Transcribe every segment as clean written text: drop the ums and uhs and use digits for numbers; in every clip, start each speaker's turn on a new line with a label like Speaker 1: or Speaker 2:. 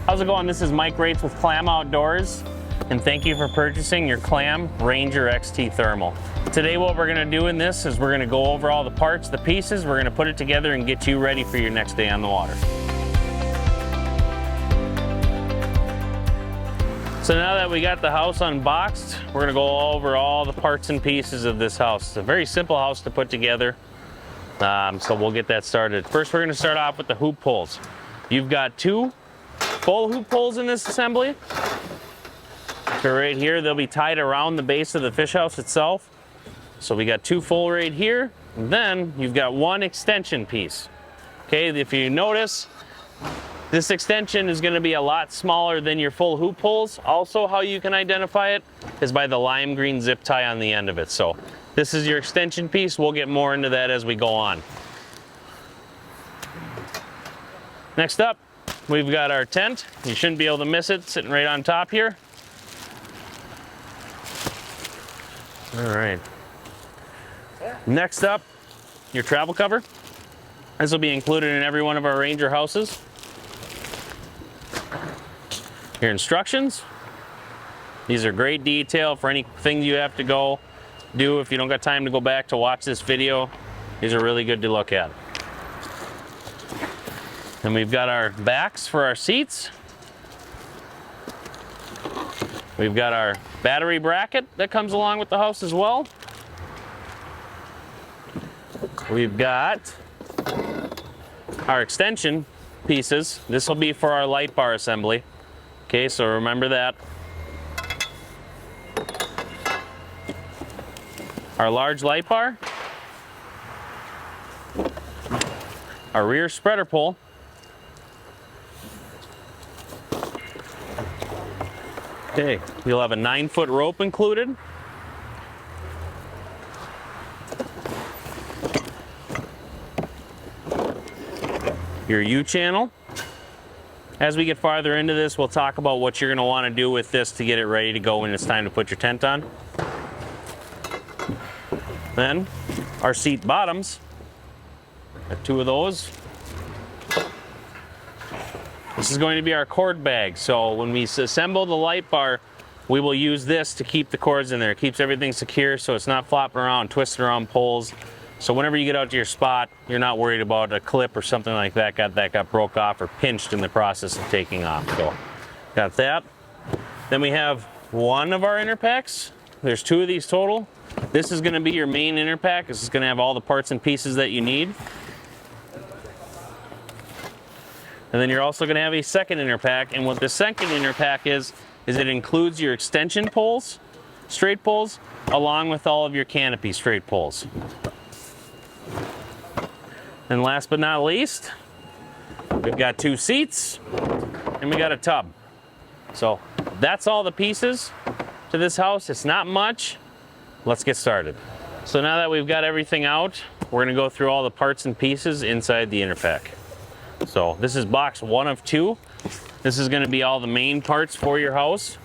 Speaker 1: How's it going? This is Mike Raetz with Clam Outdoors, and thank you for purchasing your Clam Ranger XT Thermal. Today what we're going to do in this is we're going to go over all the parts, the pieces, we're going to put it together and get you ready for your next day on the water. So now that we got the house unboxed, we're going to go over all the parts and pieces of this house. It's a very simple house to put together, so we'll get that started. First we're going to start off with the hoop poles. You've got two full hoop poles in this assembly. So right here, they'll be tied around the base of the fish house itself. So we got two full right here, and then you've got one extension piece. Okay, if you notice, this extension is going to be a lot smaller than your full hoop poles. Also, how you can identify it is by the lime green zip tie on the end of it. So this is your extension piece. We'll get more into that as we go on. Next up, we've got our tent. You shouldn't be able to miss it, sitting right on top here. All right. Next up, your travel cover. This will be included in every one of our Ranger houses. Your instructions. These are great detail for anything you have to go do. If you don't got time to go back to watch this video, these are really good to look at. And we've got our backs for our seats. We've got our battery bracket that comes along with the house as well. We've got our extension pieces. This will be for our light bar assembly. Okay, so remember that. Our large light bar. Our rear spreader pole. Okay, you'll have a 9-foot rope included. Your U-channel. As we get farther into this, we'll talk about what you're going to want to do with this to get it ready to go when it's time to put your tent on. Then, our seat bottoms. Got two of those. This is going to be our cord bag. So when we assemble the light bar, we will use this to keep the cords in there. It keeps everything secure so it's not flopping around, twisting around poles. So whenever you get out to your spot, you're not worried about a clip or something like that got broke off or pinched in the process of taking off. So got that. Then we have one of our inner packs. There's two of these total. This is going to be your main inner pack. This is going to have all the parts and pieces that you need. And then you're also going to have a second inner pack, and what the second inner pack is it includes your extension poles, straight poles, along with all of your canopy straight poles. And last but not least, we've got two seats, and we got a tub. So that's all the pieces to this house. It's not much. Let's get started. So now that we've got everything out, we're going to go through all the parts and pieces inside the inner pack. So this is box 1 of 2. This is going to be all the main parts for your house.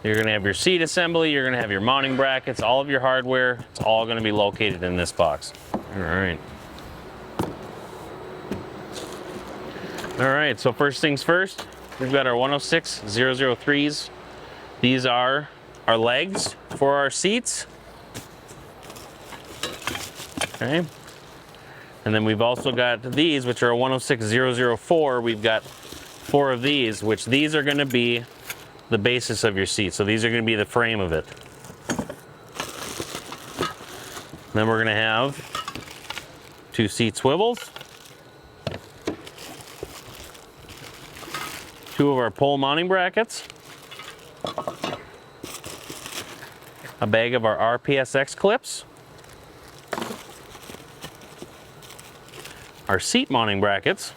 Speaker 1: You're going to have your seat assembly, you're going to have your mounting brackets, all of your hardware. It's all going to be located in this box. All right. All right, so first things first, we've got our 106-003s. These are our legs for our seats. Okay. And then we've also got these, which are a 106-004. We've got 4 of these, which these are going to be the basis of your seat. So these are going to be the frame of it. Then we're going to have 2 seat swivels, 2 of our pole mounting brackets, a bag of our RPSX clips, our seat mounting brackets,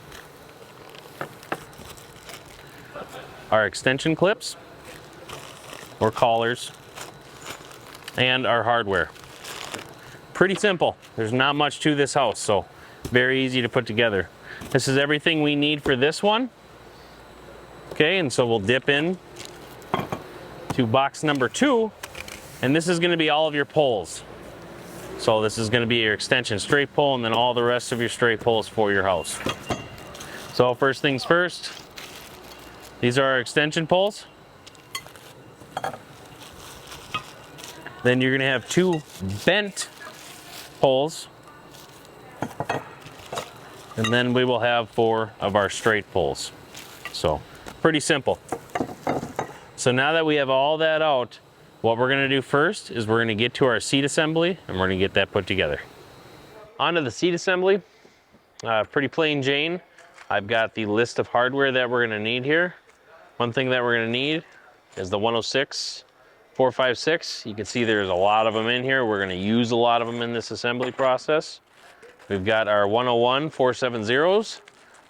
Speaker 1: our extension clips or collars, and our hardware. Pretty simple. There's not much to this house, so very easy to put together. This is everything we need for this one. Okay, and so we'll dip in to box number 2, and this is going to be all of your poles. So this is going to be your extension straight pole and then all the rest of your straight poles for your house. So first things first, These are our extension poles. Then you're gonna have 2 bent poles. And then we will have 4 of our straight poles. So, pretty simple. So now that we have all that out, what we're gonna do first is we're gonna get to our seat assembly and we're gonna get that put together. Onto the seat assembly, pretty plain Jane. I've got the list of hardware that we're gonna need here. One thing that we're gonna need is the 106 456. You can see there's a lot of them in here. We're gonna use a lot of them in this assembly process. We've got our 101 470s.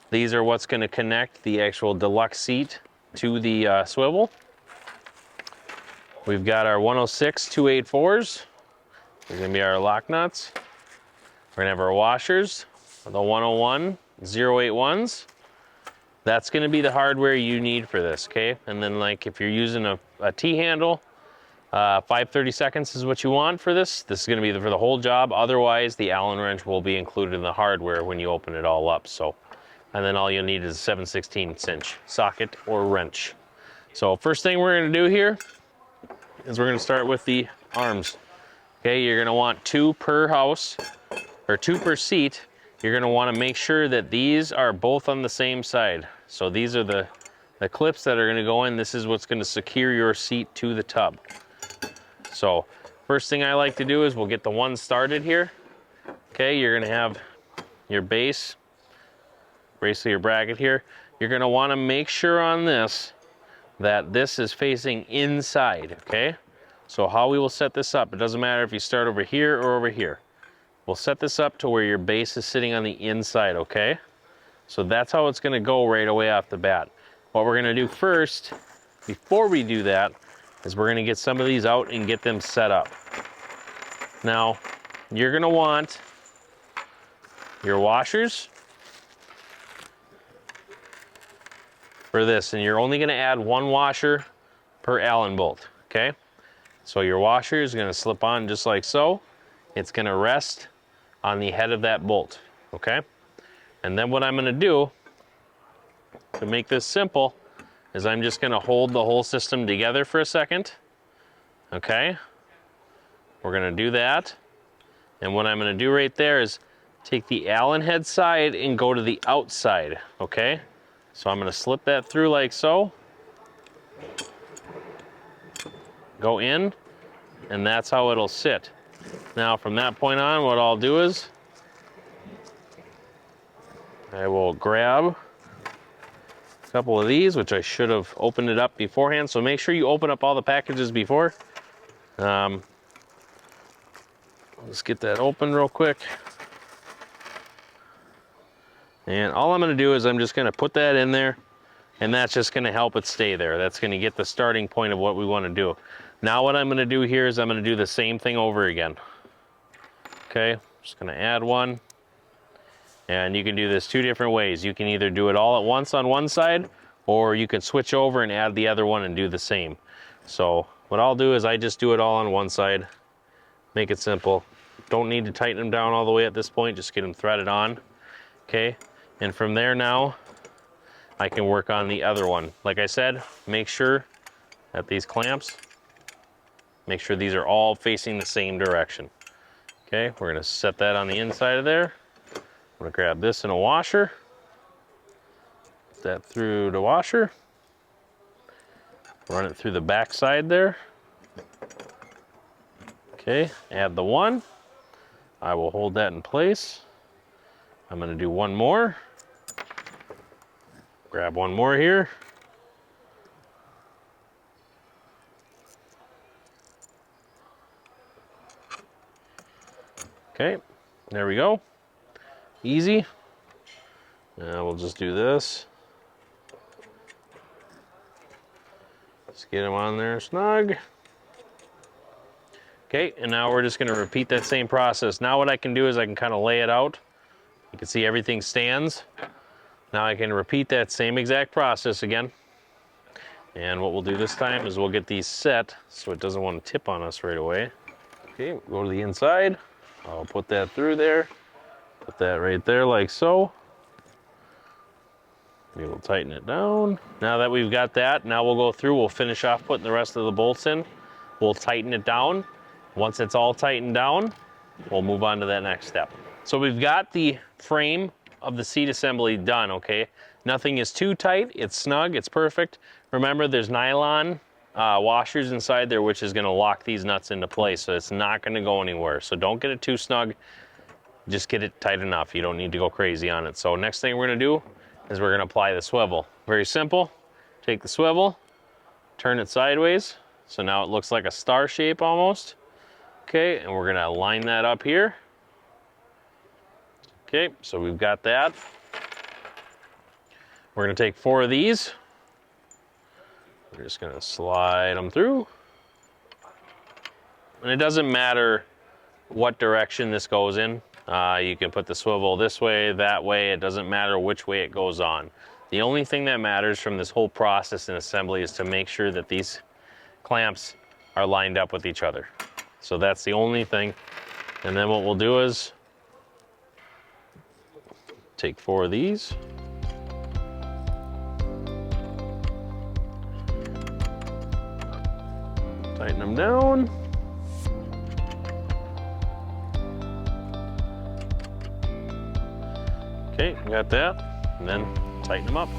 Speaker 1: These are what's gonna connect the actual deluxe seat to the swivel. We've got our 106 284s. These are gonna be our lock nuts. We're gonna have our washers, the 101 081s. That's gonna be the hardware you need for this, okay? And then like if you're using a T-handle, 5/32 is what you want for this. This is gonna be for the whole job. Otherwise, the Allen wrench will be included in the hardware when you open it all up. So, and then all you'll need is a 7/16 inch socket or wrench. So first thing we're gonna do here is we're gonna start with the arms. Okay, you're gonna want 2 per house, or 2 per seat. You're gonna wanna make sure that these are both on the same side. So these are the clips that are gonna go in. This is what's gonna secure your seat to the tub. So first thing I like to do is we'll get the one started here. Okay, you're gonna have your base of your bracket here. You're gonna wanna make sure on this that this is facing inside, okay? So how we will set this up, it doesn't matter if you start over here or over here. We'll set this up to where your base is sitting on the inside, okay? So that's how it's gonna go right away off the bat. What we're gonna do first, before we do that, is we're gonna get some of these out and get them set up. Now, you're gonna want your washers for this, and you're only gonna add 1 washer per Allen bolt, okay? So your washer is gonna slip on just like so. It's gonna rest on the head of that bolt, okay? And then what I'm gonna do to make this simple is I'm just gonna hold the whole system together for a second, okay? We're gonna do that. And what I'm gonna do right there is take the Allen head side and go to the outside, okay? So I'm gonna slip that through like so. Go in, and that's how it'll sit. Now from that point on, what I'll do is I will grab a couple of these, which I should have opened it up beforehand. So make sure you open up all the packages before. Let's get that open real quick. And all I'm gonna do is I'm just gonna put that in there, and that's just gonna help it stay there. That's gonna get the starting point of what we wanna do. Now what I'm gonna do here is I'm gonna do the same thing over again. Okay, just gonna add one. And you can do this 2 different ways. You can either do it all at once on one side, or you can switch over and add the other one and do the same. So what I'll do is I just do it all on one side, make it simple. Don't need to tighten them down all the way at this point, just get them threaded on, okay? And from there now, I can work on the other one. Like I said, make sure that these clamps, make sure these are all facing the same direction. Okay, we're gonna set that on the inside of there. I'm gonna grab this in a washer, put that through the washer, run it through the back side there. Okay, add the one. I will hold that in place. I'm gonna do one more. Grab one more here. Okay, there we go. Easy. Now we'll just do this. Just get them on there snug. Okay, and now we're just gonna repeat that same process. Now what I can do is I can kind of lay it out. You can see everything stands. Now I can repeat that same exact process again. And what we'll do this time is we'll get these set so it doesn't want to tip on us right away. Okay, we'll go to the inside. I'll put that through there. Put that right there like so. We will tighten it down. Now that we've got that, now we'll go through, we'll finish off putting the rest of the bolts in. We'll tighten it down. Once it's all tightened down, we'll move on to that next step. So we've got the frame of the seat assembly done, okay? Nothing is too tight, it's snug, it's perfect. Remember, there's nylon washers inside there, which is gonna lock these nuts into place, so it's not gonna go anywhere. So don't get it too snug, just get it tight enough. You don't need to go crazy on it. So next thing we're gonna do is we're gonna apply the swivel. Very simple. Take the swivel, turn it sideways, so now it looks like a star shape almost. Okay, and we're gonna line that up here. Okay, so we've got that. We're gonna take 4 of these. We're just gonna slide them through. And it doesn't matter what direction this goes in. You can put the swivel this way, that way. It doesn't matter which way it goes on. The only thing that matters from this whole process in assembly is to make sure that these clamps are lined up with each other. So that's the only thing. And then what we'll do is take 4 of these. Tighten them down. Okay, got that. And then tighten them up.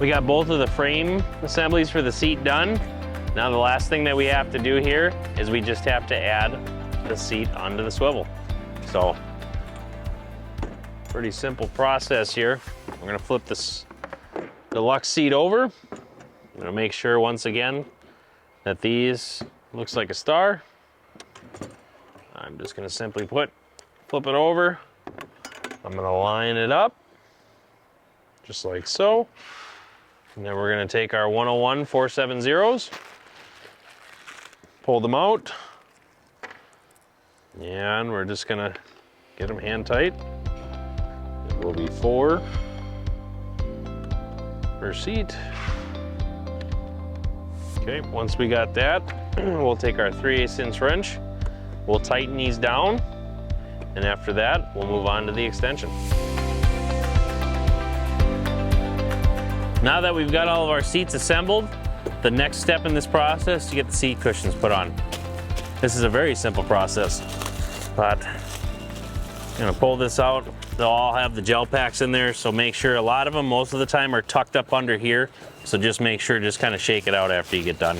Speaker 1: We got both of the frame assemblies for the seat done. Now the last thing that we have to do here is we just have to add the seat onto the swivel. So, pretty simple process here. We're gonna flip this deluxe seat over. I'm gonna make sure once again that these looks like a star. I'm just gonna simply flip it over. I'm gonna line it up, just like so. And then we're gonna take our 101 470s, pull them out, and we're just gonna get them hand tight. It will be 4 per seat. Okay, once we got that, we'll take our 3/8 inch wrench, we'll tighten these down, and after that, we'll move on to the extension. Now that we've got all of our seats assembled, the next step in this process is to get the seat cushions put on. This is a very simple process, but I'm gonna pull this out. They'll all have the gel packs in there, so make sure, a lot of them most of the time are tucked up under here, so just make sure, just kind of shake it out after you get done.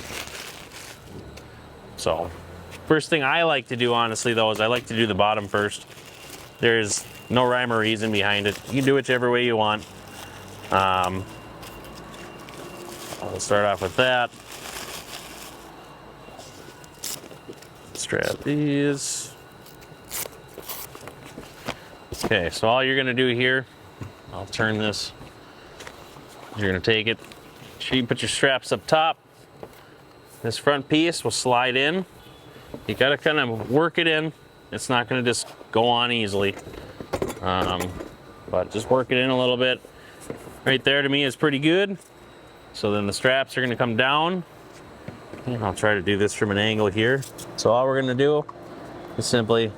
Speaker 1: So, first thing I like to do, honestly though, is I like to do the bottom first. There's no rhyme or reason behind it. You can do whichever way you want. I'll start off with that. Strap these. Okay, so all you're gonna do here, I'll turn this, you're gonna take it, you put your straps up top. This front piece will slide in. You gotta kind of work it in. It's not gonna just go on easily. But just work it in a little bit. Right there to me is pretty good. So then the straps are gonna come down. And I'll try to do this from an angle here. So all we're gonna do is simply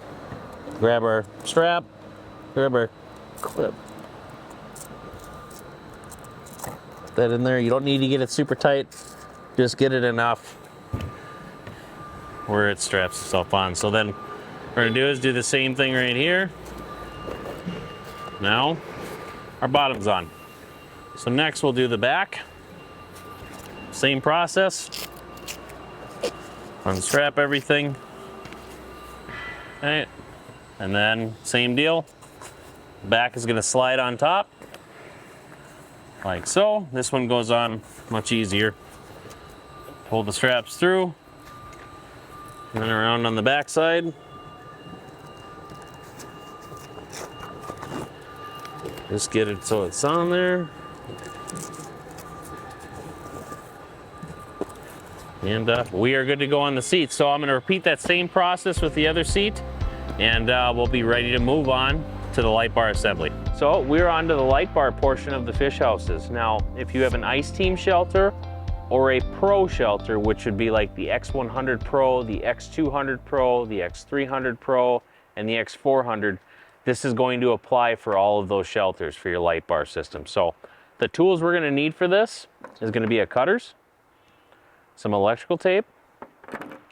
Speaker 1: grab our strap, grab our clip. Put that in there. You don't need to get it super tight. Just get it enough where it straps itself on. So then what we're gonna do is do the same thing right here. Now our bottom's on. So next we'll do the back. Same process. Unstrap everything. Okay. And then same deal. Back is gonna slide on top. Like so. This one goes on much easier. Pull the straps through. And then around on the back side. Just get it so it's on there. And we are good to go on the seat. So I'm gonna repeat that same process with the other seat, and we'll be ready to move on to the light bar assembly. So we're on to the light bar portion of the fish houses. Now, if you have an Ice Team shelter or a Pro shelter, which would be like the X100 Pro, the X200 Pro, the X300 Pro, and the X400, this is going to apply for all of those shelters for your light bar system. So the tools we're going to need for this is going to be a cutters, some electrical tape,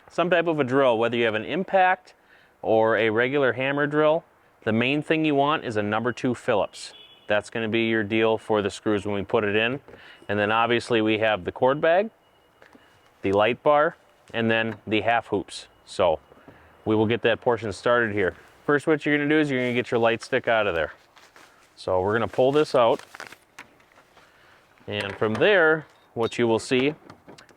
Speaker 1: some type of a drill, whether you have an impact or a regular hammer drill. The main thing you want is a number 2 Phillips. That's going to be your deal for the screws when we put it in. And then obviously we have the cord bag, the light bar, and then the half hoops. So we will get that portion started here. First, what you're going to do is you're going to get your light stick out of there. So we're going to pull this out. And from there, what you will see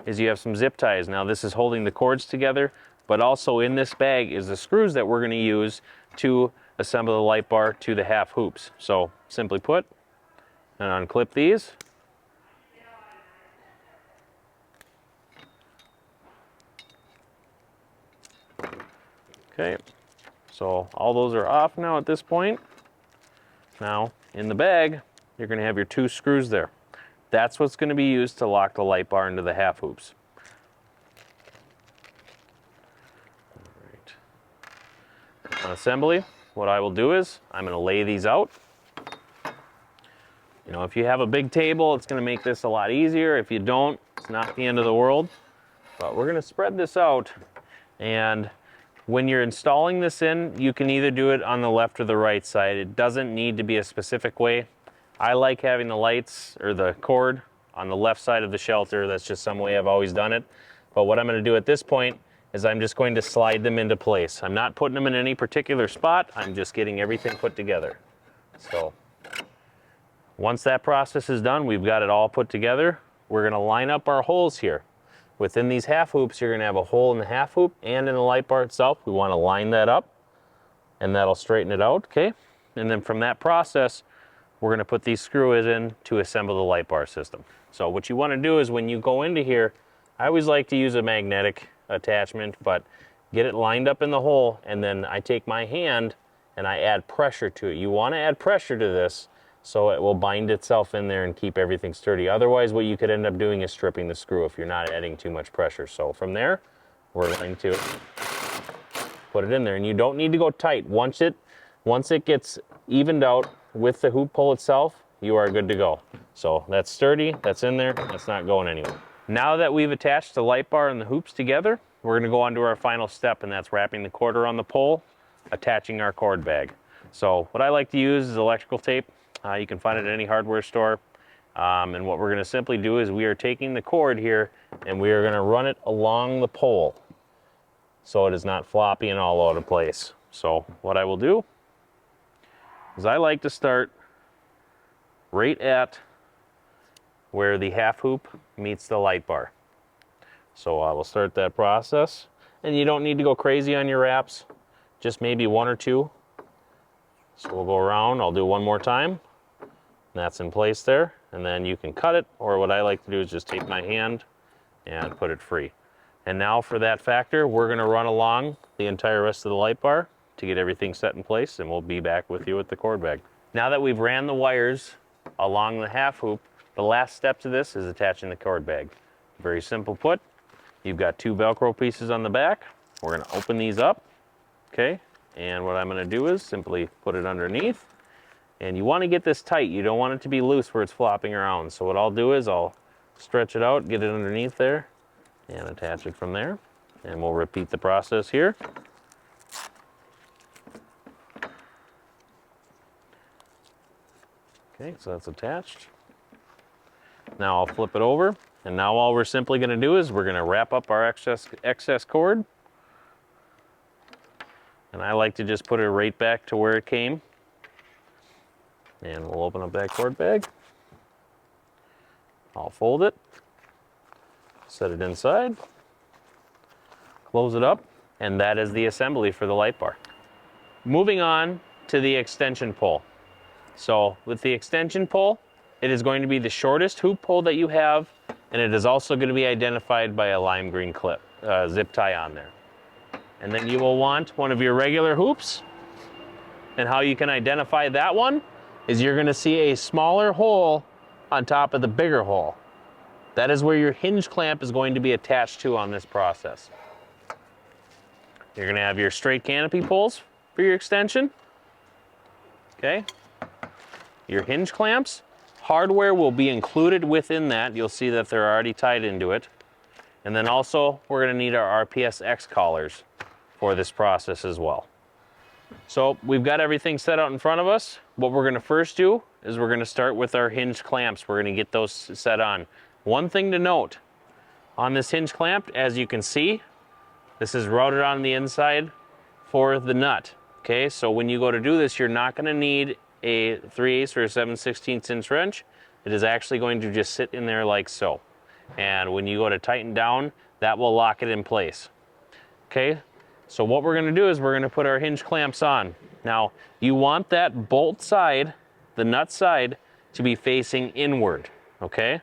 Speaker 1: is you have some zip ties. Now this is holding the cords together, but also in this bag is the screws that we're going to use to assemble the light bar to the half hoops. So simply put, and unclip these. Okay, so all those are off now at this point. Now in the bag, you're going to have your 2 screws there. That's what's going to be used to lock the light bar into the half hoops. All right. On assembly, what I will do is I'm going to lay these out. You know, if you have a big table, it's going to make this a lot easier. If you don't, it's not the end of the world. But we're going to spread this out, and when you're installing this in, you can either do it on the left or the right side. It doesn't need to be a specific way. I like having the lights or the cord on the left side of the shelter. That's just some way I've always done it. But what I'm going to do at this point is I'm just going to slide them into place. I'm not putting them in any particular spot. I'm just getting everything put together. So once that process is done, we've got it all put together. We're going to line up our holes here. Within these half hoops, you're going to have a hole in the half hoop and in the light bar itself. We want to line that up, and that'll straighten it out, okay? And then from that process, we're going to put these screws in to assemble the light bar system. So what you want to do is when you go into here, I always like to use a magnetic attachment, but get it lined up in the hole, and then I take my hand and I add pressure to it. You want to add pressure to this so it will bind itself in there and keep everything sturdy. Otherwise, what you could end up doing is stripping the screw if you're not adding too much pressure. So from there, we're going to put it in there, and you don't need to go tight. Once it gets evened out with the hoop pull itself, you are good to go. So that's sturdy, that's in there, that's not going anywhere. Now that we've attached the light bar and the hoops together, we're going to go on to our final step, and that's wrapping the cord around the pole, attaching our cord bag. So what I like to use is electrical tape. You can find it at any hardware store. And what we're going to simply do is we are taking the cord here and we are going to run it along the pole so it is not floppy and all out of place. So what I will do is I like to start right at where the half hoop meets the light bar. So I will start that process, and you don't need to go crazy on your wraps, just maybe 1 or 2. So we'll go around, I'll do one more time. That's in place there, and then you can cut it, or what I like to do is just take my hand and put it free. And now for that factor, we're going to run along the entire rest of the light bar to get everything set in place, and we'll be back with you with the cord bag. Now that we've ran the wires along the half hoop, the last step to this is attaching the cord bag. Very simple put. You've got 2 Velcro pieces on the back. We're going to open these up, okay? And what I'm going to do is simply put it underneath. And you want to get this tight. You don't want it to be loose where it's flopping around. So what I'll do is I'll stretch it out, get it underneath there, and attach it from there. And we'll repeat the process here. Okay, so that's attached. Now I'll flip it over. And now all we're simply going to do is we're going to wrap up our excess cord. And I like to just put it right back to where it came. And we'll open up that cord bag. I'll fold it, set it inside, close it up, and that is the assembly for the light bar. Moving on to the extension pole. So with the extension pole, it is going to be the shortest hoop pole that you have, and it is also going to be identified by a lime green clip, zip tie on there. And then you will want one of your regular hoops, and how you can identify that one is you're going to see a smaller hole on top of the bigger hole. That is where your hinge clamp is going to be attached to on this process. You're going to have your straight canopy poles for your extension. Okay. Your hinge clamps, hardware will be included within that. You'll see that they're already tied into it. And then also, we're gonna need our RPSX collars for this process as well. So we've got everything set out in front of us. What we're gonna first do is we're gonna start with our hinge clamps. We're gonna get those set on. One thing to note, on this hinge clamp, as you can see, this is routed on the inside for the nut. Okay, so when you go to do this, you're not gonna need a 3/8 or a 7/16 inch wrench. It is actually going to just sit in there like so. And when you go to tighten down, that will lock it in place. Okay, so what we're gonna do is we're gonna put our hinge clamps on. Now, you want that bolt side, the nut side, to be facing inward, okay?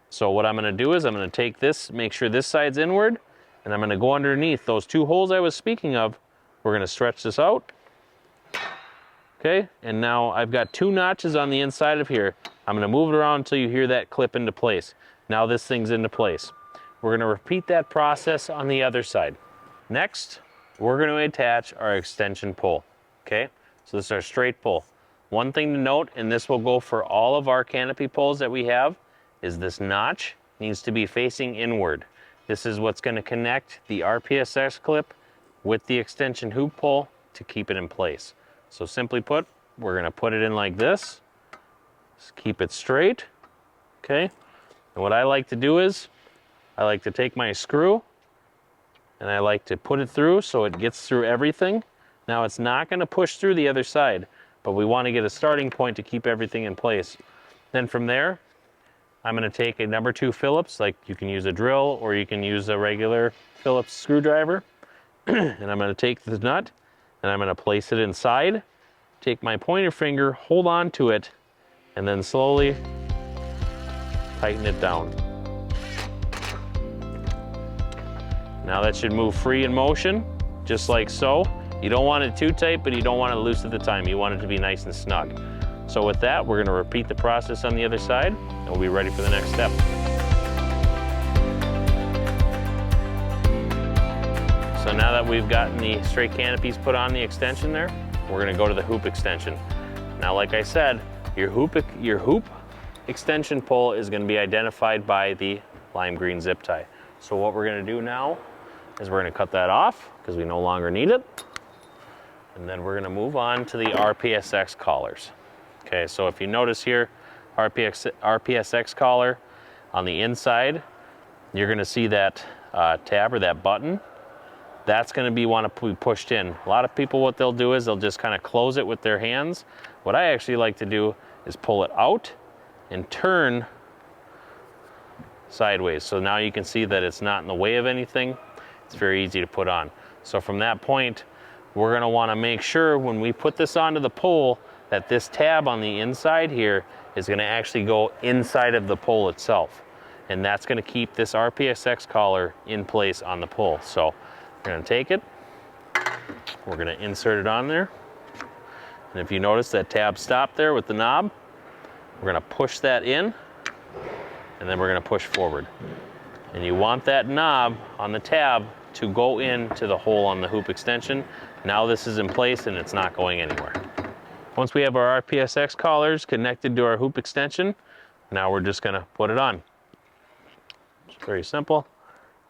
Speaker 1: So what I'm gonna do is I'm gonna take this, make sure this side's inward, and I'm gonna go underneath those two holes I was speaking of. We're gonna stretch this out. Okay, and now I've got two notches on the inside of here. I'm gonna move it around until you hear that clip into place. Now this thing's into place. We're gonna repeat that process on the other side. Next, we're gonna attach our extension pull, okay? So this is our straight pull. One thing to note, and this will go for all of our canopy pulls that we have, is this notch needs to be facing inward. This is what's gonna connect the RPSX clip with the extension hoop pull to keep it in place. So simply put, we're gonna put it in like this. Just keep it straight, okay? And what I like to do is, I like to take my screw and I like to put it through so it gets through everything. Now it's not gonna push through the other side, but we wanna get a starting point to keep everything in place. Then from there, I'm gonna take a number 2 Phillips, like you can use a drill or you can use a regular Phillips screwdriver. And I'm gonna take the nut and I'm gonna place it inside, take my pointer finger, hold on to it, and then slowly tighten it down. Now that should move free in motion, just like so. You don't want it too tight, but you don't want it loose at the time. You want it to be nice and snug. So with that, we're gonna repeat the process on the other side, and we'll be ready for the next step. So now that we've gotten the straight canopies put on the extension there, we're gonna go to the hoop extension. Now, like I said, your hoop extension pull is gonna be identified by the lime green zip tie. So what we're gonna do now is we're gonna cut that off because we no longer need it. And then we're gonna move on to the RPSX collars. Okay, so if you notice here, RPSX collar on the inside, you're gonna see that tab or that button. That's gonna want to be pushed in. A lot of people, what they'll do is they'll just kind of close it with their hands. What I actually like to do is pull it out and turn sideways. So now you can see that it's not in the way of anything. It's very easy to put on. So from that point, we're gonna wanna make sure when we put this onto the pole that this tab on the inside here is gonna actually go inside of the pole itself. And that's gonna keep this RPSX collar in place on the pole. So we're gonna take it, we're gonna insert it on there. And if you notice that tab stopped there with the knob, we're gonna push that in, and then we're gonna push forward. And you want that knob on the tab to go into the hole on the hoop extension. Now this is in place and it's not going anywhere. Once we have our RPSX collars connected to our hoop extension, now we're just gonna put it on. It's very simple.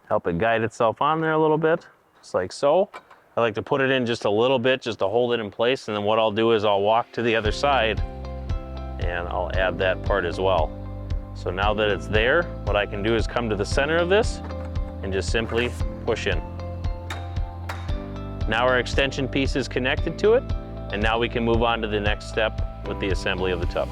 Speaker 1: Help it guide itself on there a little bit, just like so. I like to put it in just a little bit just to hold it in place, and then what I'll do is I'll walk to the other side and I'll add that part as well. So now that it's there, what I can do is come to the center of this and just simply push in. Now our extension piece is connected to it, and now we can move on to the next step with the assembly of the tub.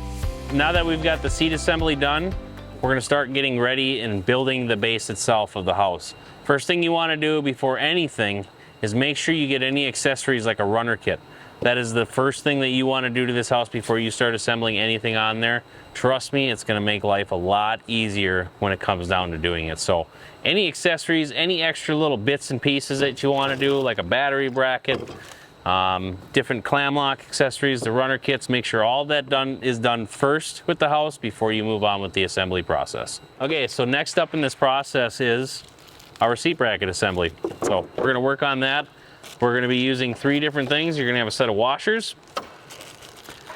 Speaker 1: Now that we've got the seat assembly done, we're gonna start getting ready and building the base itself of the house. First thing you wanna do before anything is make sure you get any accessories like a runner kit. That is the first thing that you wanna do to this house before you start assembling anything on there. Trust me, it's gonna make life a lot easier when it comes down to doing it. So any accessories, any extra little bits and pieces that you wanna do, like a battery bracket, different clam lock accessories, the runner kits, make sure all that is done first with the house before you move on with the assembly process. Okay, so next up in this process is our seat bracket assembly. So we're gonna work on that. We're gonna be using 3 different things. You're gonna have a set of washers.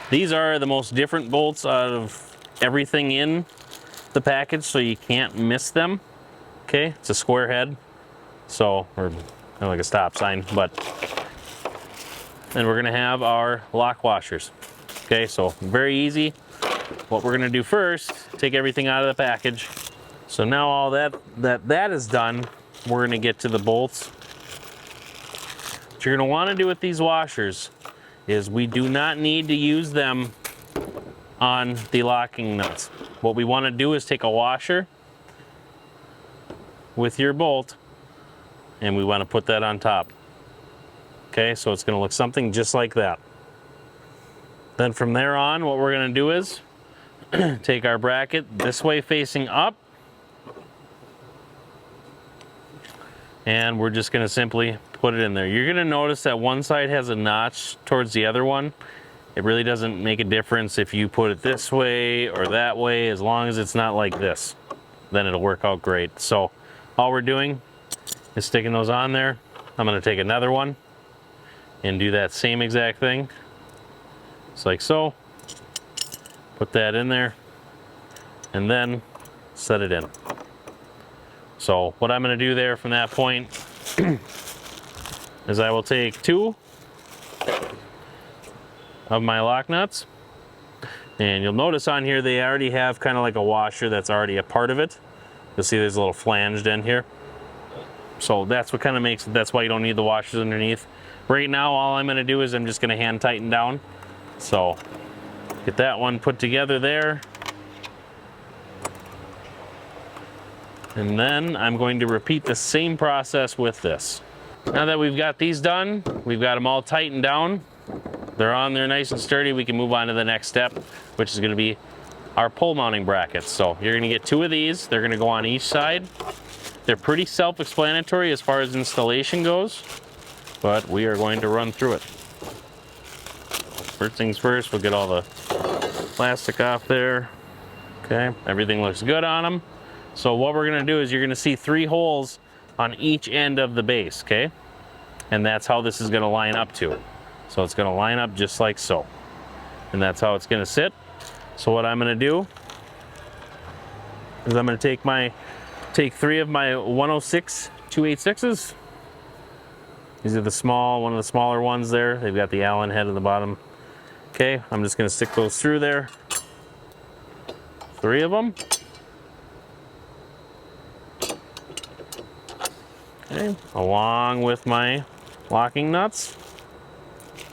Speaker 1: These are the most different bolts out of everything in the package, so you can't miss them. Okay, it's a square head, so, or kind of like a stop sign, but then we're gonna have our lock washers. Okay, so very easy. What we're gonna do first, take everything out of the package. So now all that is done, we're gonna get to the bolts. What you're gonna wanna do with these washers is we do not need to use them on the locking nuts. What we wanna do is take a washer with your bolt and we wanna put that on top. Okay, so it's gonna look something just like that. Then from there on, what we're gonna do is take our bracket this way facing up, and we're just gonna simply put it in there. You're gonna notice that one side has a notch towards the other one. It really doesn't make a difference if you put it this way or that way, as long as it's not like this, then it'll work out great. So all we're doing is sticking those on there. I'm gonna take another one and do that same exact thing. Just like so. Put that in there and then set it in. So what I'm gonna do there from that point is I will take 2 of my lock nuts, and you'll notice on here they already have kind of like a washer that's already a part of it. You'll see there's a little flanged end here. So that's what kind of makes it, that's why you don't need the washers underneath. Right now all I'm gonna do is I'm just gonna hand tighten down. So get that one put together there. And then I'm going to repeat the same process with this. Now that we've got these done, we've got them all tightened down. They're on there nice and sturdy. We can move on to the next step, which is gonna be our pole mounting brackets. So you're gonna get 2 of these. They're gonna go on each side. They're pretty self-explanatory as far as installation goes, but we are going to run through it. First things first, we'll get all the plastic off there. Okay, everything looks good on them. So what we're gonna do is you're gonna see 3 holes on each end of the base, okay? And that's how this is gonna line up to. So it's gonna line up just like so. And that's how it's gonna sit. So what I'm gonna do is I'm gonna take 3 of my 106 286s. These are one of the smaller ones there. They've got the Allen head at the bottom. Okay, I'm just gonna stick those through there. 3 of them. Okay, along with my locking nuts.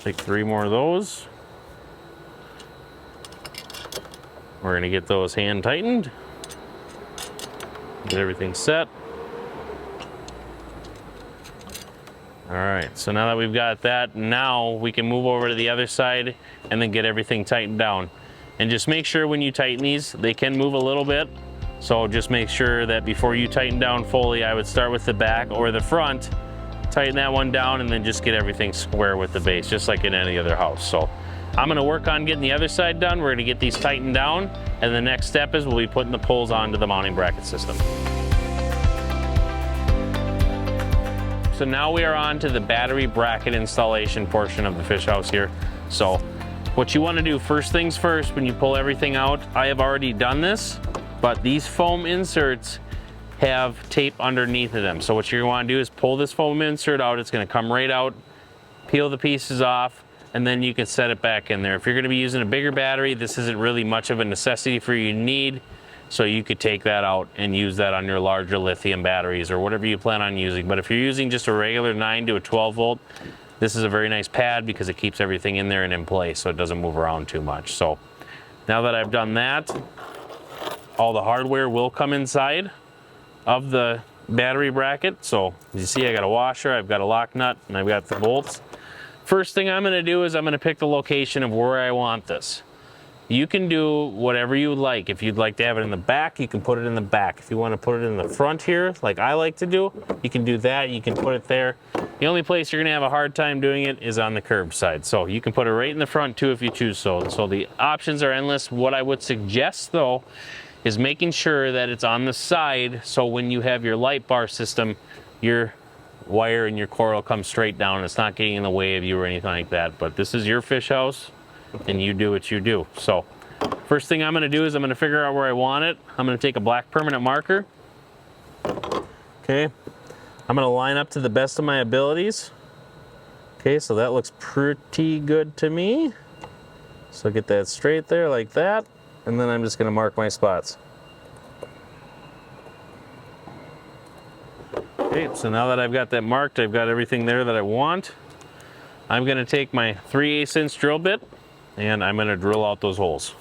Speaker 1: Take 3 more of those. We're gonna get those hand tightened. Get everything set. All right, so now that we've got that, now we can move over to the other side and then get everything tightened down. And just make sure when you tighten these, they can move a little bit. So just make sure that before you tighten down fully, I would start with the back or the front, tighten that one down, and then just get everything square with the base, just like in any other house. So I'm gonna work on getting the other side done. We're gonna get these tightened down, and the next step is we'll be putting the poles onto the mounting bracket system. So now we are on to the battery bracket installation portion of the fish house here. So what you wanna do, first things first, when you pull everything out, I have already done this, but these foam inserts have tape underneath of them. So what you're gonna wanna do is pull this foam insert out. It's gonna come right out, peel the pieces off, and then you can set it back in there. If you're gonna be using a bigger battery, this isn't really much of a necessity for you to need, so you could take that out and use that on your larger lithium batteries or whatever you plan on using. But if you're using just a regular 9 to a 12 volt, this is a very nice pad because it keeps everything in there and in place so it doesn't move around too much. So now that I've done that, all the hardware will come inside of the battery bracket. So as you see, I got a washer, I've got a lock nut, and I've got the bolts. First thing I'm gonna do is I'm gonna pick the location of where I want this. You can do whatever you would like. If you'd like to have it in the back, you can put it in the back. If you want to put it in the front here, like I like to do, you can do that. You can put it there. The only place you're gonna have a hard time doing it is on the curb side. So you can put it right in the front too if you choose so. So the options are endless. What I would suggest though is making sure that it's on the side, so when you have your light bar system, your wire and your cord will come straight down. It's not getting in the way of you or anything like that. But this is your fish house. and you do what you do. So first thing I'm gonna do is I'm gonna figure out where I want it. I'm gonna take a black permanent marker. Okay, I'm gonna line up to the best of my abilities. Okay, so that looks pretty good to me. So get that straight there like that, and then I'm just gonna mark my spots. Okay, so now that I've got that marked, I've got everything there that I want. I'm gonna take my 3/8" drill bit, and I'm gonna drill out those holes.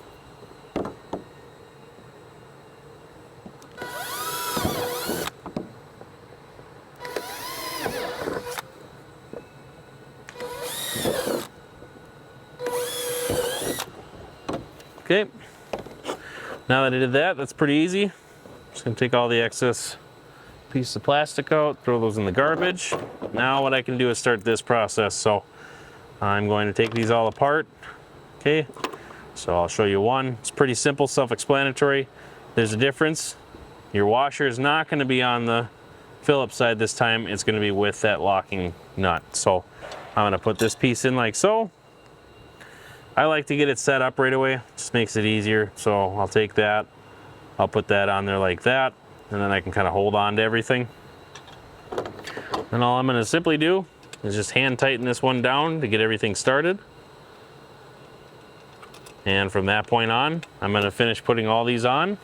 Speaker 1: Okay, now that I did that, that's pretty easy. Just gonna take all the excess pieces of plastic out, throw those in the garbage. Now what I can do is start this process. So I'm going to take these all apart. Okay, so I'll show you one. It's pretty simple, self-explanatory. There's a difference. Your washer is not gonna be on the Phillips side this time. It's gonna be with that locking nut. So I'm gonna put this piece in like so. I like to get it set up right away, just makes it easier. So I'll take that, I'll put that on there like that, and then I can kind of hold on to everything. And all I'm gonna simply do is just hand tighten this one down to get everything started. And from that point on, I'm gonna finish putting all these on,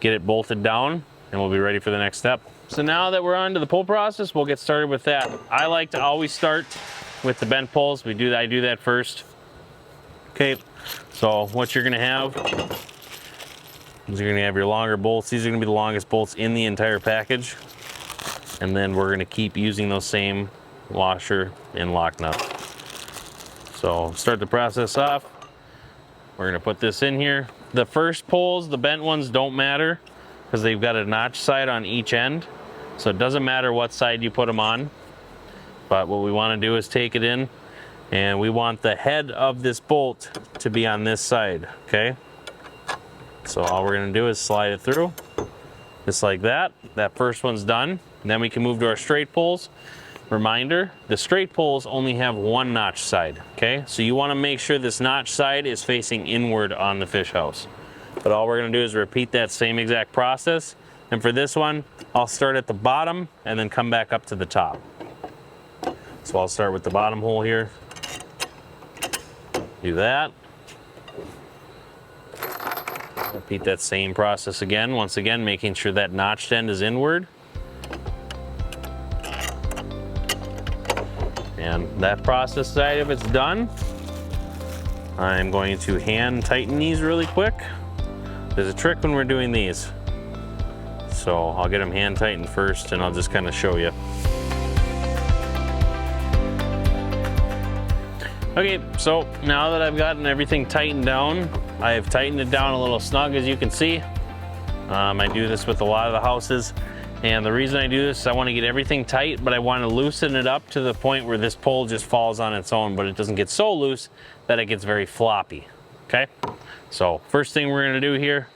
Speaker 1: get it bolted down, and we'll be ready for the next step. So now that we're on to the pull process, we'll get started with that. I like to always start with the bent pulls. I do that first. Okay, so what you're gonna have is you're gonna have your longer bolts. These are gonna be the longest bolts in the entire package. And then we're gonna keep using those same washer and lock nuts. So start the process off. We're gonna put this in here. The first pulls, the bent ones, don't matter because they've got a notch side on each end. So it doesn't matter what side you put them on. But what we wanna do is take it in, and we want the head of this bolt to be on this side, okay? So all we're gonna do is slide it through, just like that. That first one's done. And then we can move to our straight pulls. Reminder, the straight pulls only have one notch side, okay? So you wanna make sure this notch side is facing inward on the fish house. But all we're gonna do is repeat that same exact process. And for this one, I'll start at the bottom and then come back up to the top. So I'll start with the bottom hole here. Do that. Repeat that same process again, once again, making sure that notched end is inward. And that process side of it's done. I'm going to hand tighten these really quick. There's a trick when we're doing these. So I'll get them hand tightened first, and I'll just kind of show you. Okay, so now that I've gotten everything tightened down, I've tightened it down a little snug, as you can see. I do this with a lot of the houses, and the reason I do this is I want to get everything tight, but I want to loosen it up to the point where this pole just falls on its own, but it doesn't get so loose that it gets very floppy, okay? So first thing we're gonna do here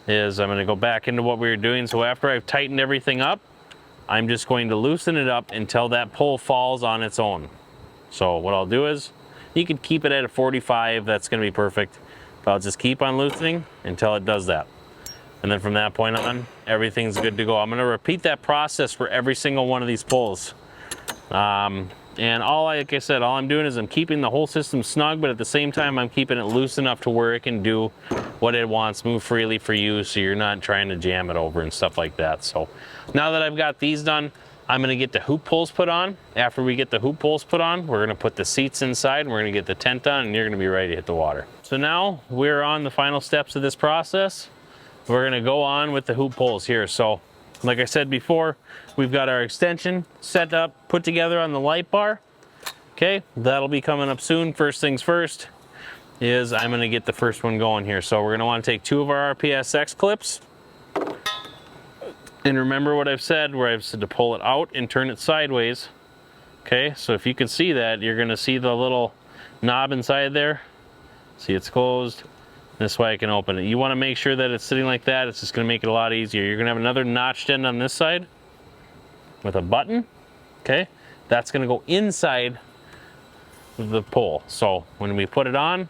Speaker 1: is I'm gonna go back into what we were doing. So after I've tightened everything up, I'm just going to loosen it up until that pole falls on its own. So what I'll do is, you could keep it at a 45, that's gonna be perfect. But I'll just keep on loosening until it does that. And then from that point on, everything's good to go. I'm gonna repeat that process for every single one of these pulls. And like I said, all I'm doing is I'm keeping the whole system snug, but at the same time, I'm keeping it loose enough to where it can do what it wants, move freely for you, so you're not trying to jam it over and stuff like that. So now that I've got these done, I'm gonna get the hoop pulls put on. After we get the hoop pulls put on, we're gonna put the seats inside, and we're gonna get the tent on, and you're gonna be ready to hit the water. So now we're on the final steps of this process. We're gonna go on with the hoop pulls here. So like I said before, we've got our extension set up, put together on the light bar. Okay, that'll be coming up soon. First things first is I'm gonna get the first one going here. So we're gonna wanna take 2 of our RPSX clips. And remember what I've said, where I've said to pull it out and turn it sideways. Okay, so if you can see that, you're gonna see the little knob inside there. See, it's closed. This way I can open it. You wanna make sure that it's sitting like that. It's just gonna make it a lot easier. You're gonna have another notched end on this side with a button, okay? That's gonna go inside the pole. So when we put it on,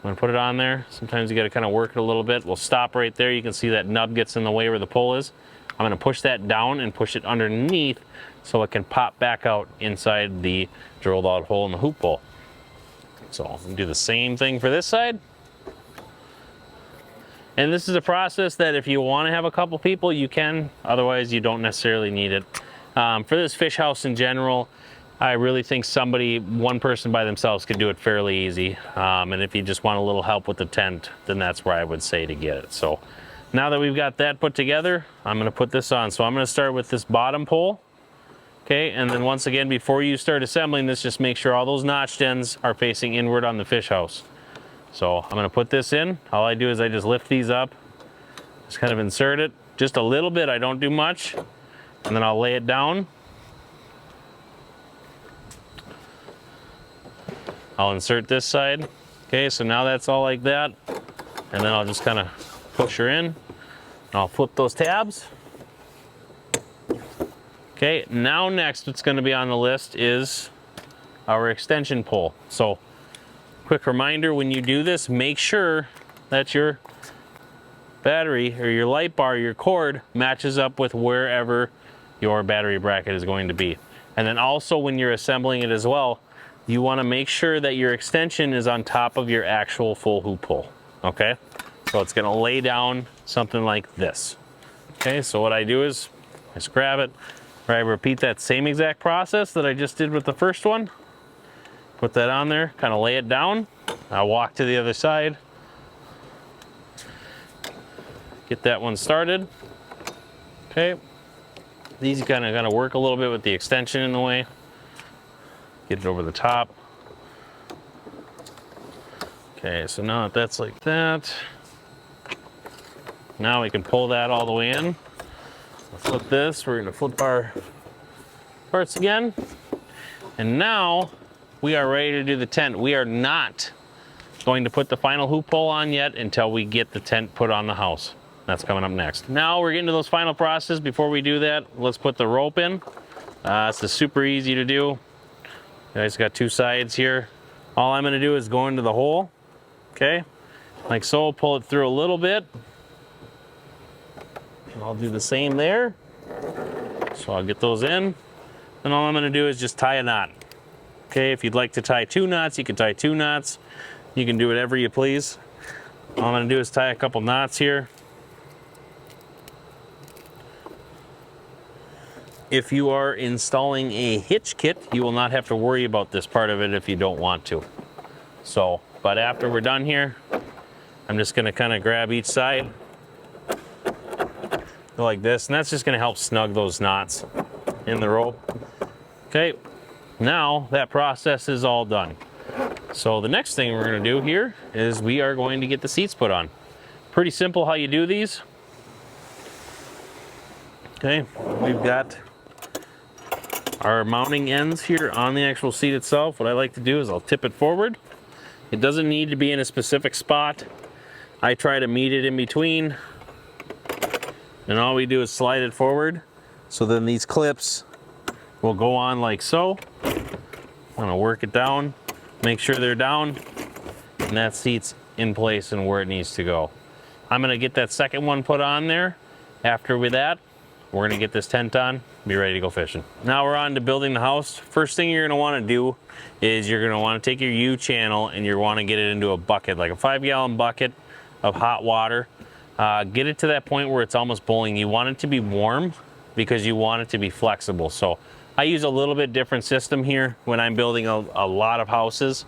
Speaker 1: I'm gonna put it on there. Sometimes you gotta kind of work it a little bit. We'll stop right there. You can see that nub gets in the way where the pole is. I'm gonna push that down and push it underneath so it can pop back out inside the drilled out hole in the hoop pole. So I'm gonna do the same thing for this side. And this is a process that if you want to have a couple people, you can. Otherwise, you don't necessarily need it. For this fish house in general, I really think one person by themselves can do it fairly easy. And if you just want a little help with the tent, then that's where I would say to get it. So now that we've got that put together, I'm gonna put this on. So I'm gonna start with this bottom pole. Okay, and then once again, before you start assembling this, just make sure all those notched ends are facing inward on the fish house. So I'm gonna put this in. All I do is I just lift these up, just kind of insert it, just a little bit, I don't do much, and then I'll lay it down. I'll insert this side. Okay, so now that's all like that. And then I'll just kind of push her in. And I'll flip those tabs. Okay, now next what's gonna be on the list is our extension pole. So, quick reminder, when you do this, make sure that your battery or your light bar, your cord, matches up with wherever your battery bracket is going to be. And then also when you're assembling it as well, you want to make sure that your extension is on top of your actual full hoop pole, okay? So it's going to lay down something like this. Okay, so what I do is I just grab it, or I repeat that same exact process that I just did with the first one. Put that on there, kind of lay it down. I'll walk to the other side. Get that one started. Okay, these kind of gotta work a little bit with the extension in the way. Get it over the top. Okay, so now that that's like that, now we can pull that all the way in. We'll flip this, we're gonna flip our parts again. And now we are ready to do the tent. We are not going to put the final hoop pole on yet until we get the tent put on the house. That's coming up next. Now we're getting to those final processes. Before we do that, let's put the rope in. It's just super easy to do. You guys got two sides here. All I'm gonna do is go into the hole, okay? Like so, pull it through a little bit. And I'll do the same there. So I'll get those in. And all I'm gonna do is just tie a knot. Okay, if you'd like to tie 2 knots, you can tie 2 knots. You can do whatever you please. All I'm gonna do is tie a couple knots here. If you are installing a hitch kit, you will not have to worry about this part of it if you don't want to. So, but after we're done here, I'm just gonna kind of grab each side, go like this, and that's just gonna help snug those knots in the rope. Okay, now that process is all done. So the next thing we're gonna do here is we are going to get the seats put on. Pretty simple how you do these. Okay, we've got our mounting ends here on the actual seat itself. What I like to do is I'll tip it forward. It doesn't need to be in a specific spot. I try to meet it in between. And all we do is slide it forward. So then these clips will go on like so. I'm gonna work it down, make sure they're down, and that seat's in place and where it needs to go. I'm gonna get that second one put on there. After with that, we're gonna get this tent on, be ready to go fishing. Now we're on to building the house. First thing you're gonna wanna do is you're gonna wanna take your U-channel and you wanna get it into a bucket, like a 5-gallon bucket of hot water. Get it to that point where it's almost boiling. You want it to be warm because you want it to be flexible. So I use a little bit different system here when I'm building a lot of houses.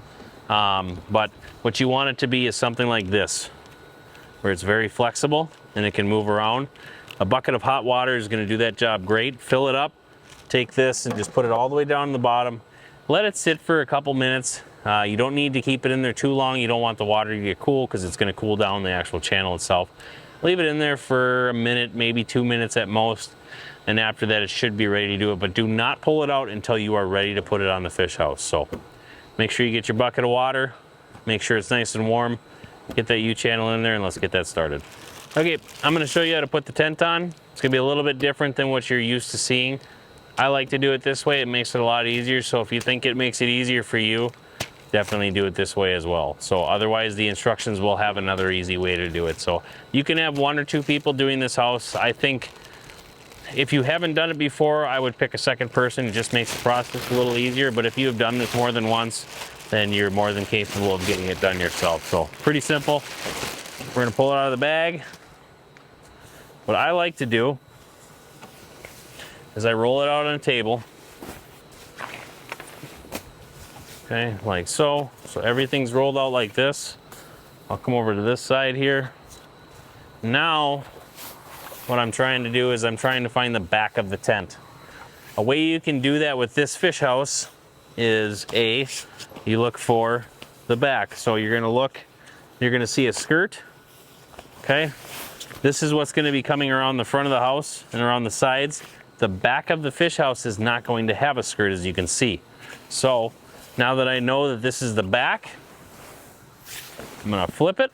Speaker 1: But what you want it to be is something like this, where it's very flexible and it can move around. A bucket of hot water is gonna do that job great. Fill it up, take this and just put it all the way down to the bottom. Let it sit for a couple minutes. You don't need to keep it in there too long. You don't want the water to get cool because it's gonna cool down the actual channel itself. Leave it in there for a minute, maybe 2 minutes at most. And after that, it should be ready to do it. But do not pull it out until you are ready to put it on the fish house. So make sure you get your bucket of water. Make sure it's nice and warm. Get that U-channel in there and let's get that started. Okay, I'm gonna show you how to put the tent on. It's gonna be a little bit different than what you're used to seeing. I like to do it this way. It makes it a lot easier. So if you think it makes it easier for you, definitely do it this way as well. So otherwise the instructions will have another easy way to do it. So you can have 1 or 2 people doing this house. I think if you haven't done it before, I would pick a second person. It just makes the process a little easier. But if you have done this more than once, then you're more than capable of getting it done yourself. So pretty simple. We're gonna pull it out of the bag. What I like to do is I roll it out on a table. Okay, like so. So everything's rolled out like this. I'll come over to this side here. Now, what I'm trying to do is I'm trying to find the back of the tent. A way you can do that with this fish house is you look for the back. So you're gonna see a skirt, okay? This is what's gonna be coming around the front of the house and around the sides. The back of the fish house is not going to have a skirt, as you can see. So now that I know that this is the back, I'm gonna flip it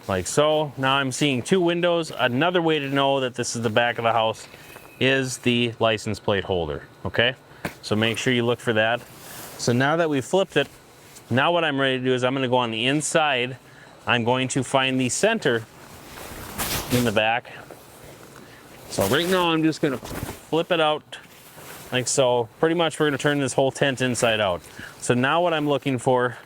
Speaker 1: like so. Now I'm seeing 2 windows. Another way to know that this is the back of the house is the license plate holder, okay? So make sure you look for that. So now that we flipped it, now what I'm ready to do is I'm gonna go on the inside. I'm going to find the center in the back. So right now I'm just gonna flip it out like so. Pretty much we're gonna turn this whole tent inside out. So now what I'm looking for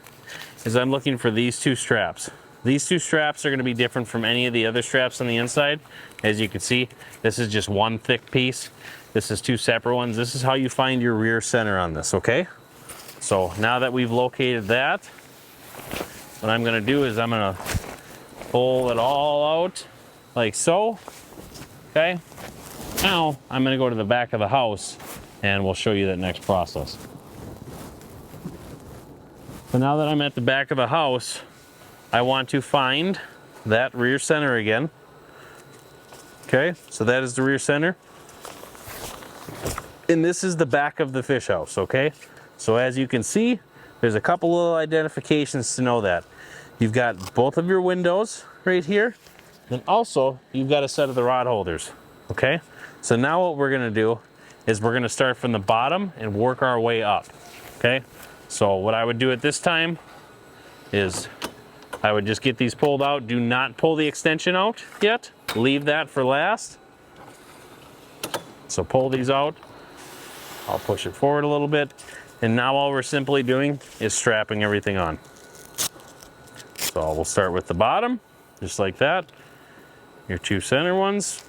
Speaker 1: is I'm looking for these 2 straps. These 2 straps are gonna be different from any of the other straps on the inside. As you can see, this is just one thick piece. This is 2 separate ones. This is how you find your rear center on this, okay? So now that we've located that, what I'm gonna do is I'm gonna pull it all out like so, okay? Now I'm gonna go to the back of the house and we'll show you that next process. So now that I'm at the back of the house, I want to find that rear center again. Okay, so that is the rear center. And this is the back of the fish house, okay? So as you can see, there's a couple little identifications to know that. You've got both of your windows right here. And also, you've got a set of the rod holders, okay? So now what we're gonna do is we're gonna start from the bottom and work our way up, okay? So what I would do at this time is I would just get these pulled out. Do not pull the extension out yet. Leave that for last. So pull these out. I'll push it forward a little bit. And now all we're simply doing is strapping everything on. So we'll start with the bottom, just like that. Your 2 center ones.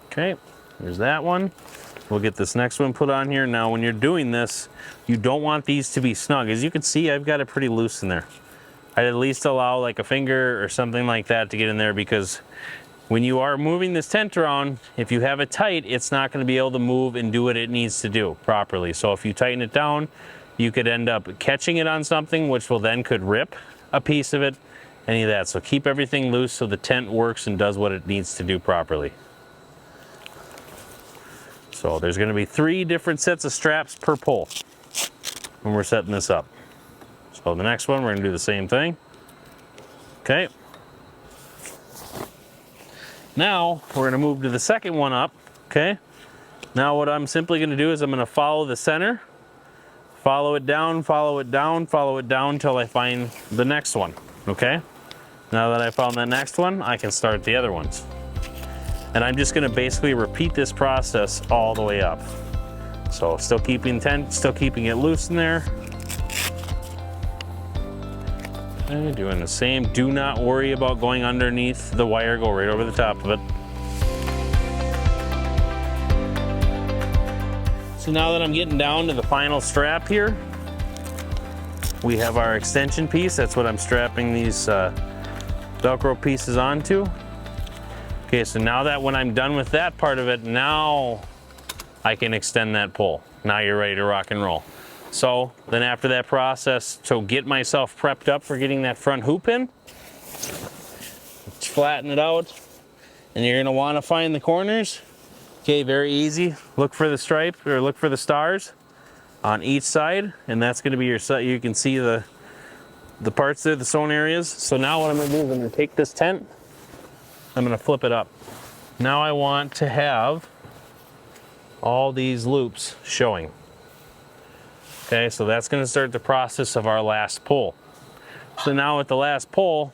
Speaker 1: Okay, there's that one. We'll get this next one put on here. Now when you're doing this, you don't want these to be snug. As you can see, I've got it pretty loose in there. I'd at least allow like a finger or something like that to get in there, because when you are moving this tent around, if you have it tight, it's not going to be able to move and do what it needs to do properly. So if you tighten it down, you could end up catching it on something, which will then could rip a piece of it, any of that. So keep everything loose so the tent works and does what it needs to do properly. So there's going to be 3 different sets of straps per pole when we're setting this up. So the next one, we're going to do the same thing. Okay. Now we're going to move to the second one up. Okay. Now what I'm simply going to do is I'm going to follow the center, follow it down, follow it down, follow it down until I find the next one. Okay. Now that I found that next one, I can start the other ones. And I'm just gonna basically repeat this process all the way up. So still keeping it loose in there. Okay, doing the same. Do not worry about going underneath the wire, go right over the top of it. So now that I'm getting down to the final strap here, we have our extension piece. That's what I'm strapping these Velcro pieces onto. Okay, so now that when I'm done with that part of it, now I can extend that pole. Now you're ready to rock and roll. So then after that process, to get myself prepped up for getting that front hoop in, flatten it out, and you're gonna wanna find the corners. Okay, very easy. Look for the stripe, or look for the stars on each side, and that's gonna be your set. You can see the parts there, the sewn areas. So now what I'm gonna do is I'm gonna take this tent, I'm gonna flip it up. Now I want to have all these loops showing. Okay, so that's going to start the process of our last pull. So now with the last pull,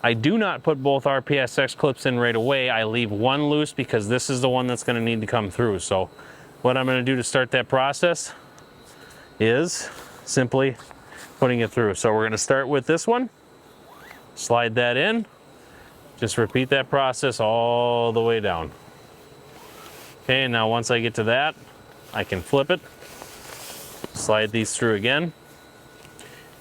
Speaker 1: I do not put both RPSX clips in right away. I leave one loose because this is the one that's going to need to come through. So what I'm going to do to start that process is simply putting it through. So we're going to start with this one, slide that in, just repeat that process all the way down. Okay, now once I get to that, I can flip it, slide these through again,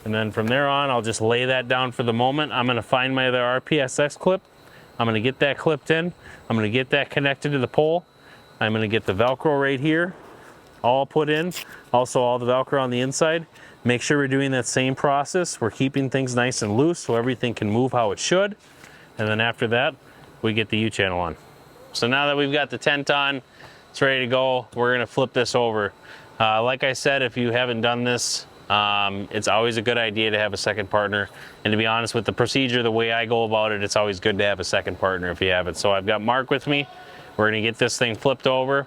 Speaker 1: and then from there on, I'll just lay that down for the moment. I'm going to find my other RPSX clip. I'm going to get that clipped in. I'm going to get that connected to the pole. I'm going to get the Velcro right here all put in. Also all the Velcro on the inside. Make sure we're doing that same process. We're keeping things nice and loose so everything can move how it should. And then after that, we get the U-channel on. So now that we've got the tent on, it's ready to go. We're going to flip this over. Like I said, if you haven't done this, it's always a good idea to have a second partner. And to be honest with the procedure, the way I go about it, it's always good to have a second partner if you have it. So I've got Mark with me. We're going to get this thing flipped over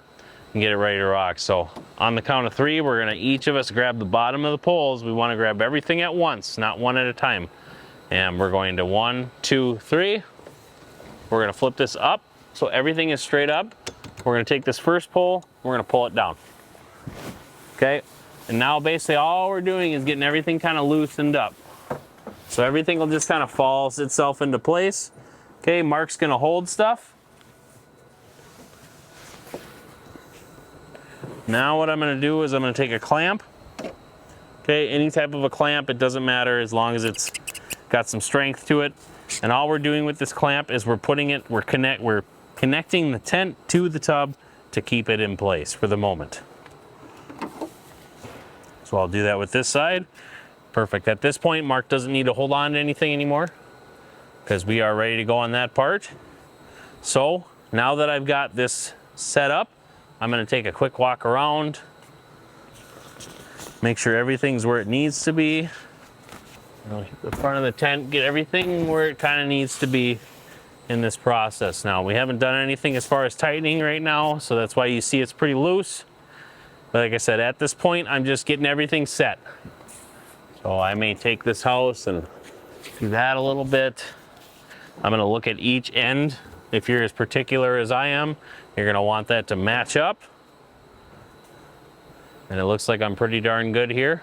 Speaker 1: and get it ready to rock. So on the count of 3, we're going to each of us grab the bottom of the poles. We want to grab everything at once, not one at a time. And we're going to 1, 2, 3. We're going to flip this up so everything is straight up. We're going to take this first pole, we're going to pull it down. Okay, and now basically all we're doing is getting everything kind of loosened up. So everything will just kind of falls itself into place. Okay, Mark's going to hold stuff. Now what I'm going to do is I'm going to take a clamp. Okay, any type of a clamp, it doesn't matter as long as it's got some strength to it. And all we're doing with this clamp is we're connecting the tent to the tub to keep it in place for the moment. So I'll do that with this side. Perfect. At this point, Mark doesn't need to hold on to anything anymore because we are ready to go on that part. So now that I've got this set up, I'm going to take a quick walk around, make sure everything's where it needs to be. Hit the front of the tent, get everything where it kind of needs to be in this process. Now, we haven't done anything as far as tightening right now, so that's why you see it's pretty loose. But like I said, at this point, I'm just getting everything set. So I may take this house and do that a little bit. I'm going to look at each end. If you're as particular as I am, you're going to want that to match up. And it looks like I'm pretty darn good here.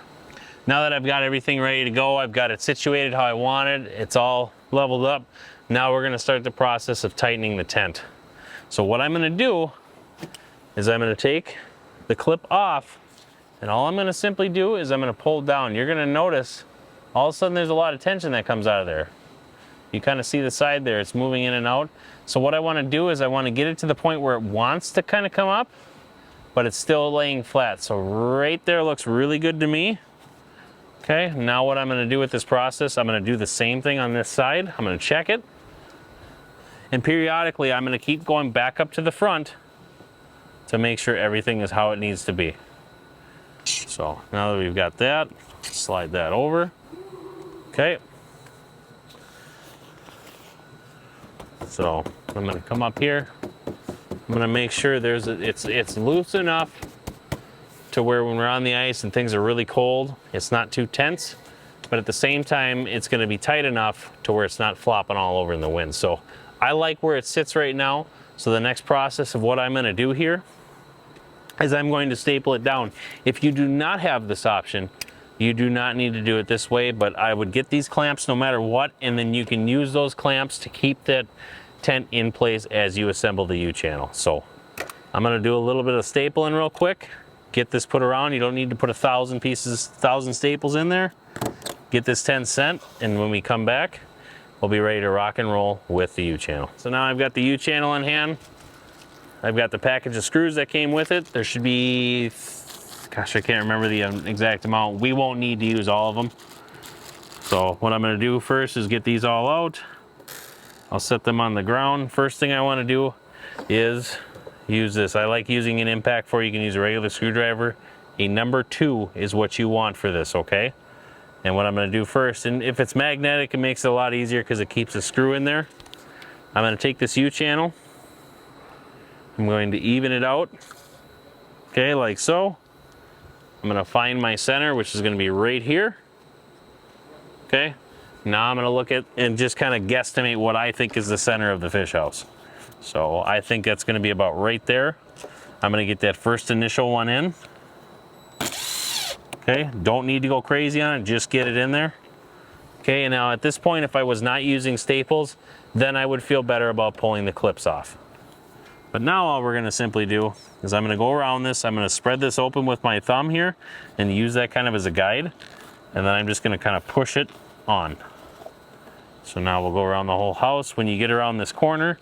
Speaker 1: Now that I've got everything ready to go, I've got it situated how I want it, it's all leveled up. Now we're going to start the process of tightening the tent. So what I'm going to do is I'm going to take the clip off, and all I'm going to simply do is I'm going to pull down. You're going to notice all of a sudden there's a lot of tension that comes out of there. You kind of see the side there, it's moving in and out. So what I want to do is I want to get it to the point where it wants to kind of come up, but it's still laying flat. So right there looks really good to me. Okay, now what I'm going to do with this process, I'm going to do the same thing on this side. I'm going to check it. And periodically, I'm going to keep going back up to the front to make sure everything is how it needs to be. So now that we've got that, slide that over. Okay. So I'm going to come up here. I'm going to make sure it's loose enough to where when we're on the ice and things are really cold, it's not too tense, but at the same time, it's going to be tight enough to where it's not flopping all over in the wind. So I like where it sits right now. So the next process of what I'm going to do here is I'm going to staple it down. If you do not have this option, you do not need to do it this way, but I would get these clamps no matter what, and then you can use those clamps to keep that tent in place as you assemble the U-channel. So I'm going to do a little bit of stapling real quick. Get this put around. You don't need to put 1,000 staples in there. Get this tent sent, and when we come back, we'll be ready to rock and roll with the U-channel. So now I've got the U-channel in hand. I've got the package of screws that came with it. There should be, gosh, I can't remember the exact amount. We won't need to use all of them. So what I'm going to do first is get these all out. I'll set them on the ground. First thing I want to do is use this. I like using an impact 4. You can use a regular screwdriver. A number 2 is what you want for this, okay? And what I'm going to do first, and if it's magnetic, it makes it a lot easier because it keeps the screw in there. I'm going to take this U-channel, I'm going to even it out, okay, like so. I'm gonna find my center, which is gonna be right here, okay? Now I'm gonna look at and just kind of guesstimate what I think is the center of the fish house. So I think that's gonna be about right there. I'm gonna get that first initial one in. Okay, don't need to go crazy on it, just get it in there. Okay, and now at this point, if I was not using staples, then I would feel better about pulling the clips off. But now all we're gonna simply do is I'm gonna go around this, I'm gonna spread this open with my thumb here and use that kind of as a guide. And then I'm just gonna kind of push it on. So now we'll go around the whole house. When you get around this corner,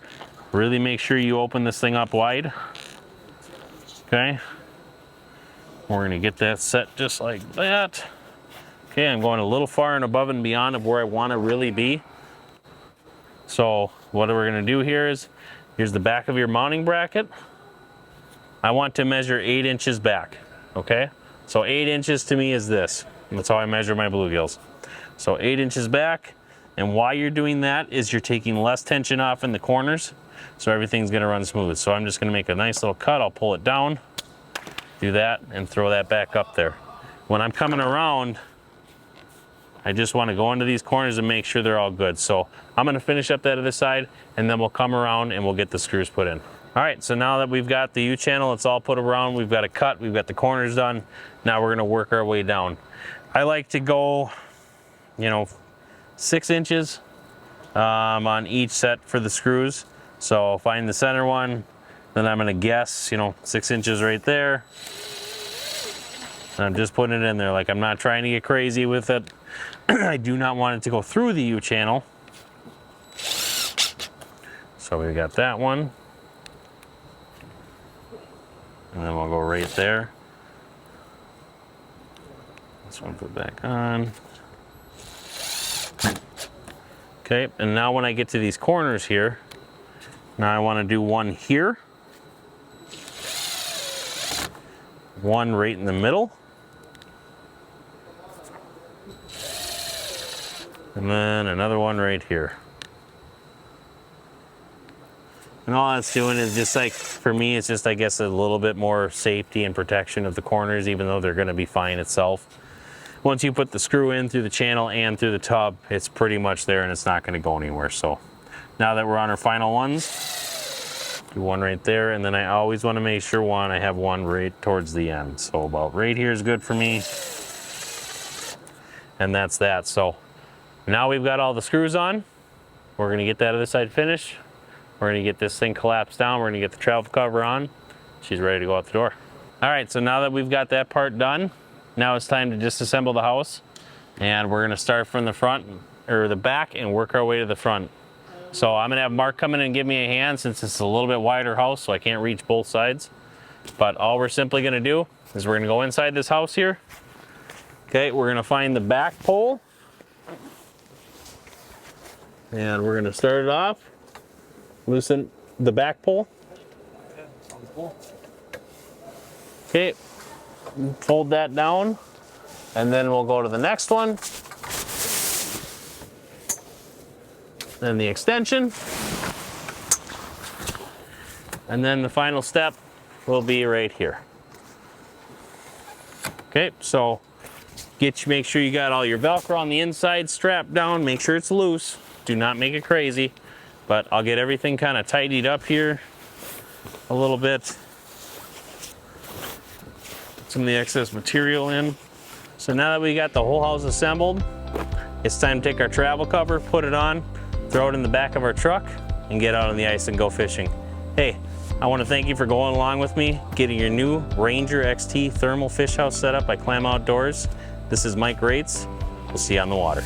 Speaker 1: really make sure you open this thing up wide. Okay. We're gonna get that set just like that. Okay, I'm going a little far and above and beyond of where I wanna really be. So what we're gonna do here is, here's the back of your mounting bracket. I want to measure 8 inches back, okay? So 8 inches to me is this. That's how I measure my bluegills. So 8 inches back, and why you're doing that is you're taking less tension off in the corners, so everything's gonna run smooth. So I'm just gonna make a nice little cut, I'll pull it down, do that, and throw that back up there. When I'm coming around, I just wanna go into these corners and make sure they're all good. So I'm gonna finish up that other side, and then we'll come around and we'll get the screws put in. All right, so now that we've got the U-channel, it's all put around, we've got a cut, we've got the corners done, now we're gonna work our way down. I like to go, 6 inches on each set for the screws. So find the center one, then I'm gonna guess, 6 inches right there. And I'm just putting it in there, like I'm not trying to get crazy with it. I do not want it to go through the U-channel. So we got that one. And then we'll go right there. This one put back on. Okay, and now when I get to these corners here, now I want to do one here, one right in the middle, and then another one right here. And all that's doing is just like, for me, it's just, I guess, a little bit more safety and protection of the corners, even though they're gonna be fine itself. Once you put the screw in through the channel and through the tub, it's pretty much there and it's not gonna go anywhere. So now that we're on our final ones, do one right there, and then I always wanna make sure I have one right towards the end. So about right here is good for me. And that's that. So now we've got all the screws on. We're gonna get that other side finished. We're gonna get this thing collapsed down. We're gonna get the travel cover on. She's ready to go out the door. All right, so now that we've got that part done, now it's time to disassemble the house. And we're gonna start from the front, or the back, and work our way to the front. So I'm gonna have Mark come in and give me a hand since it's a little bit wider house, so I can't reach both sides. But all we're simply gonna do is we're gonna go inside this house here. Okay, we're gonna find the back pole. And we're gonna start it off. Loosen the back pole. Okay, fold that down, and then we'll go to the next one. Then the extension. And then the final step will be right here. Okay, so make sure you got all your Velcro on the inside strapped down, make sure it's loose. Do not make it crazy. But I'll get everything kind of tidied up here a little bit. Some of the excess material in. So now that we got the whole house assembled, it's time to take our travel cover, put it on, throw it in the back of our truck, and get out on the ice and go fishing. Hey, I want to thank you for going along with me, getting your new Ranger XT Thermal fish house set up by Clam Outdoors. This is Mike Raetz. We'll see you on the water.